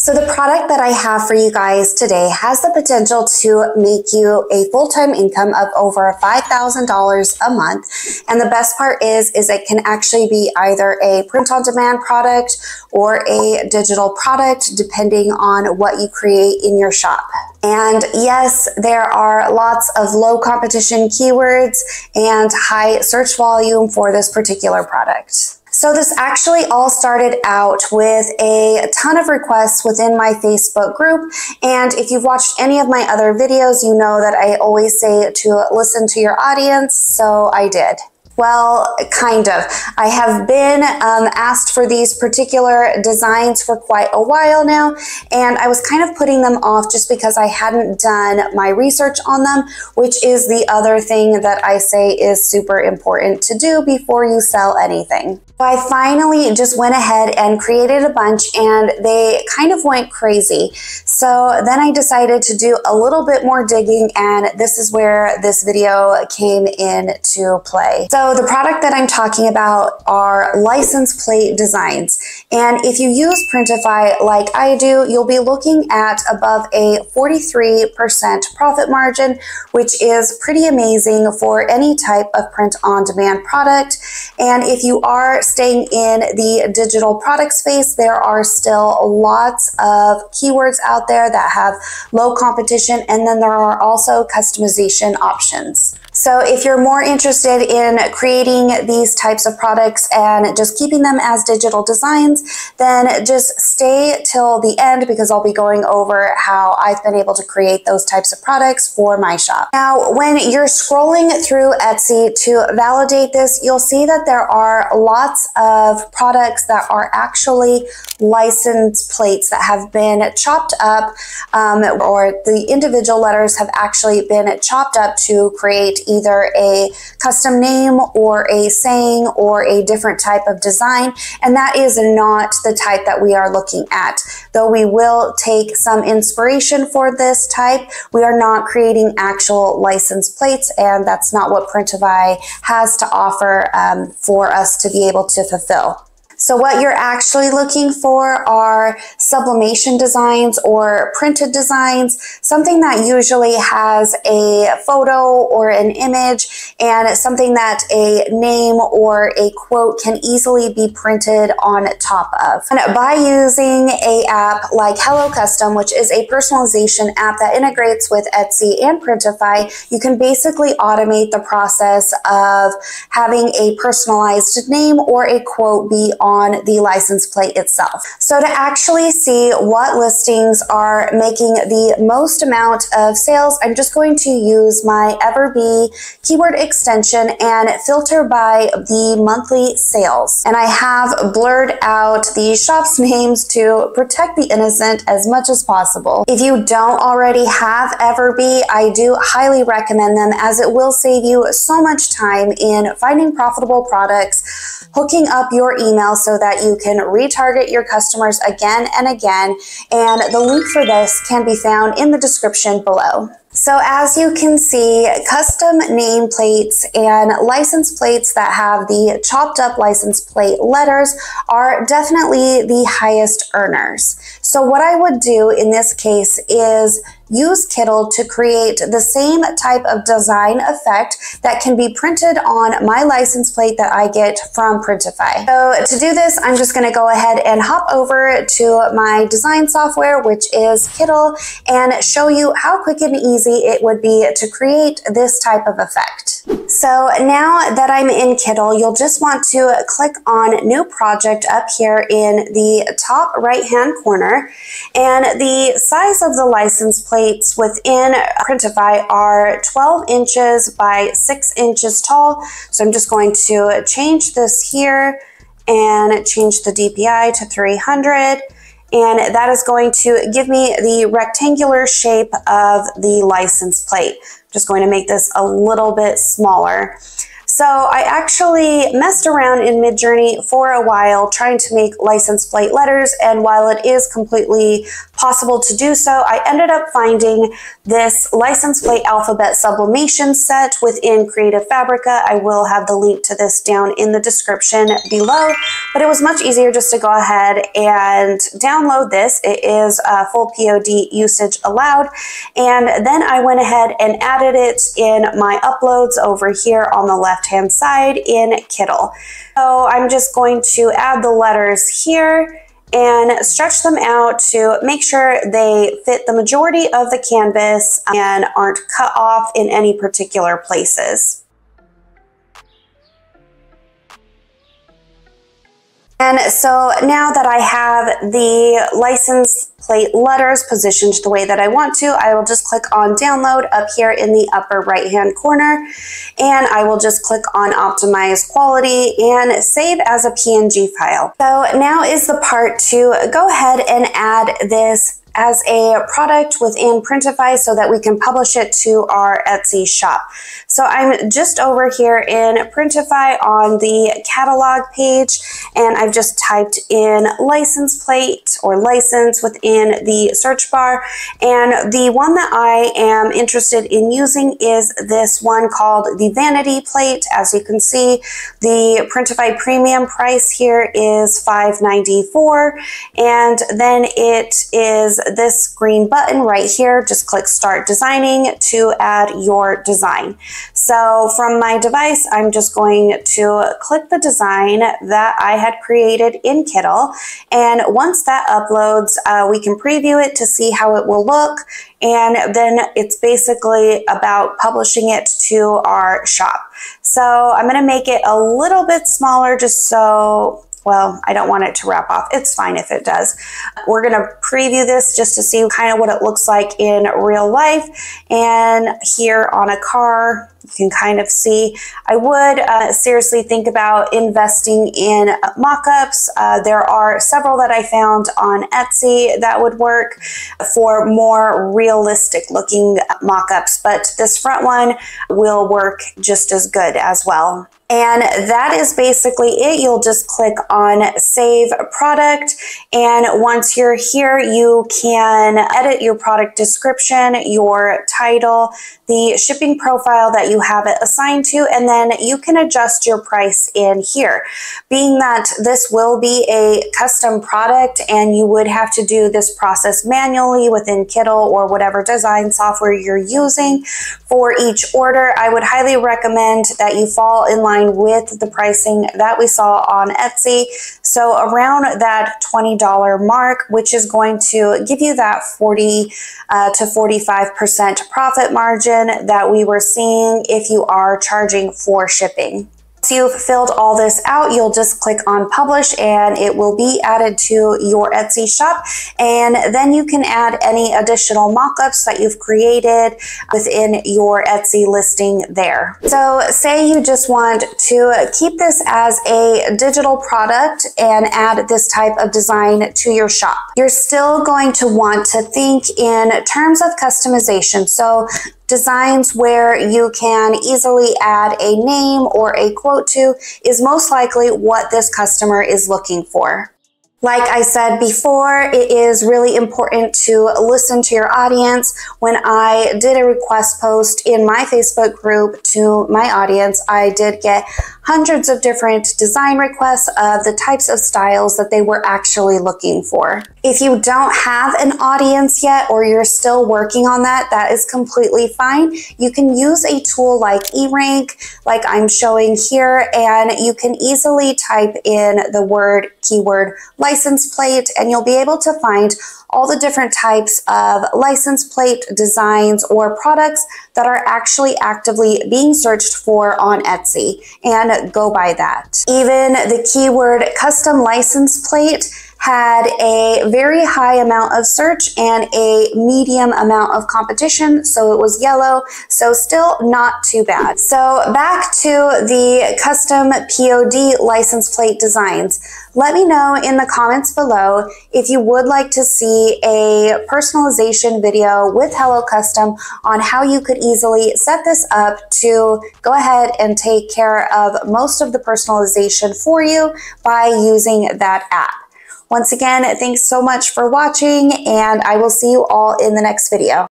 So the product that I have for you guys today has the potential to make you a full-time income of over $5,000 a month. And the best part is it can actually be either a print-on-demand product or a digital product, depending on what you create in your shop. And yes, there are lots of low competition keywords and high search volume for this particular product. So this actually all started out with a ton of requests within my Facebook group. And if you've watched any of my other videos, you know that I always say to listen to your audience. So I did. Well, kind of. I have been asked for these particular designs for quite a while now, and I was kind of putting them off just because I hadn't done my research on them, which is the other thing that I say is super important to do before you sell anything. I finally just went ahead and created a bunch, and they kind of went crazy. So then I decided to do a little bit more digging, and this is where this video came into play. So the product that I'm talking about are license plate designs. And if you use Printify like I do, you'll be looking at above a 43% profit margin, which is pretty amazing for any type of print-on-demand product. And if you are staying in the digital product space, there are still lots of keywords out there that have low competition, and then there are also customization options. So if you're more interested in creating these types of products and just keeping them as digital designs, then just stay till the end, because I'll be going over how I've been able to create those types of products for my shop. Now, when you're scrolling through Etsy to validate this, you'll see that there are lots of products that are actually license plates that have been chopped up, or the individual letters have actually been chopped up to create either a custom name or a saying or a different type of design. And that is not the type that we are looking at. Though we will take some inspiration for this type, we are not creating actual license plates, and that's not what Printify has to offer for us to be able to fulfill. So what you're actually looking for are sublimation designs or printed designs, something that usually has a photo or an image, and something that a name or a quote can easily be printed on top of. And by using an app like Hello Custom, which is a personalization app that integrates with Etsy and Printify, you can basically automate the process of having a personalized name or a quote be on the license plate itself. So to actually see what listings are making the most amount of sales, I'm just going to use my Everbee keyword extension and filter by the monthly sales. And I have blurred out the shop's names to protect the innocent as much as possible. If you don't already have Everbee, I do highly recommend them, as it will save you so much time in finding profitable products, hooking up your email so that you can retarget your customers again and again. And the link for this can be found in the description below. So as you can see, custom nameplates and license plates that have the chopped up license plate letters are definitely the highest earners. So what I would do in this case is use Kittl to create the same type of design effect that can be printed on my license plate that I get from Printify. So to do this, I'm just going to go ahead and hop over to my design software, which is Kittl, and show you how quick and easy it would be to create this type of effect. So now that I'm in Kittl, you'll just want to click on New Project up here in the top right-hand corner, and the size of the license plates within Printify are 12 inches by 6 inches tall. So I'm just going to change this here and change the DPI to 300. And that is going to give me the rectangular shape of the license plate. I'm just going to make this a little bit smaller. So I actually messed around in Midjourney for a while trying to make license plate letters, and while it is completely possible to do so, I ended up finding this license plate alphabet sublimation set within Creative Fabrica. I will have the link to this down in the description below, but it was much easier just to go ahead and download this. It is full POD usage allowed, and then I went ahead and added it in my uploads over here on the left hand side in Kittl. So I'm just going to add the letters here and stretch them out to make sure they fit the majority of the canvas and aren't cut off in any particular places. And so now that I have the license plate letters positioned the way that I want to, I will just click on download up here in the upper right hand corner, and I will just click on optimize quality and save as a PNG file. So now is the part to go ahead and add this as a product within Printify so that we can publish it to our Etsy shop. So I'm just over here in Printify on the catalog page, and I've just typed in license plate or license within the search bar. And the one that I am interested in using is this one called the Vanity Plate. As you can see, the Printify premium price here is $5.94, and then it is this green button right here. Just click Start Designing to add your design. So from my device, I'm just going to click the design that I had created in Kittl, and once that uploads, we can preview it to see how it will look, and then it's basically about publishing it to our shop. So I'm going to make it a little bit smaller just so, well, I don't want it to wrap off. It's fine if it does. We're going to preview this just to see kind of what it looks like in real life. And here on a car, you can kind of see. I would seriously think about investing in mock-ups. There are several that I found on Etsy that would work for more realistic looking mock-ups, but this front one will work just as good as well. And that is basically it. You'll just click on Save Product, and once you're here, you can edit your product description, your title, the shipping profile that you have it assigned to, and then you can adjust your price in here. Being that this will be a custom product and you would have to do this process manually within Kittl or whatever design software you're using for each order, I would highly recommend that you fall in line with the pricing that we saw on Etsy. So around that $20 mark, which is going to give you that 40 to 45% profit margin that we were seeing if you are charging for shipping. Once you've filled all this out, you'll just click on publish and it will be added to your Etsy shop, and then you can add any additional mock-ups that you've created within your Etsy listing there. So say you just want to keep this as a digital product and add this type of design to your shop. You're still going to want to think in terms of customization. So designs where you can easily add a name or a quote to is most likely what this customer is looking for. Like I said before, it is really important to listen to your audience. When I did a request post in my Facebook group to my audience, I did get hundreds of different design requests of the types of styles that they were actually looking for. If you don't have an audience yet, or you're still working on that, that is completely fine. You can use a tool like eRank, like I'm showing here, and you can easily type in the keyword license plate, and you'll be able to find all the different types of license plate designs or products that are actually actively being searched for on Etsy, and go by that. Even the keyword custom license plate had a very high amount of search and a medium amount of competition, so it was yellow, so still not too bad. So back to the custom POD license plate designs. Let me know in the comments below if you would like to see a personalization video with Hello Custom on how you could easily set this up to go ahead and take care of most of the personalization for you by using that app. Once again, thanks so much for watching, and I will see you all in the next video.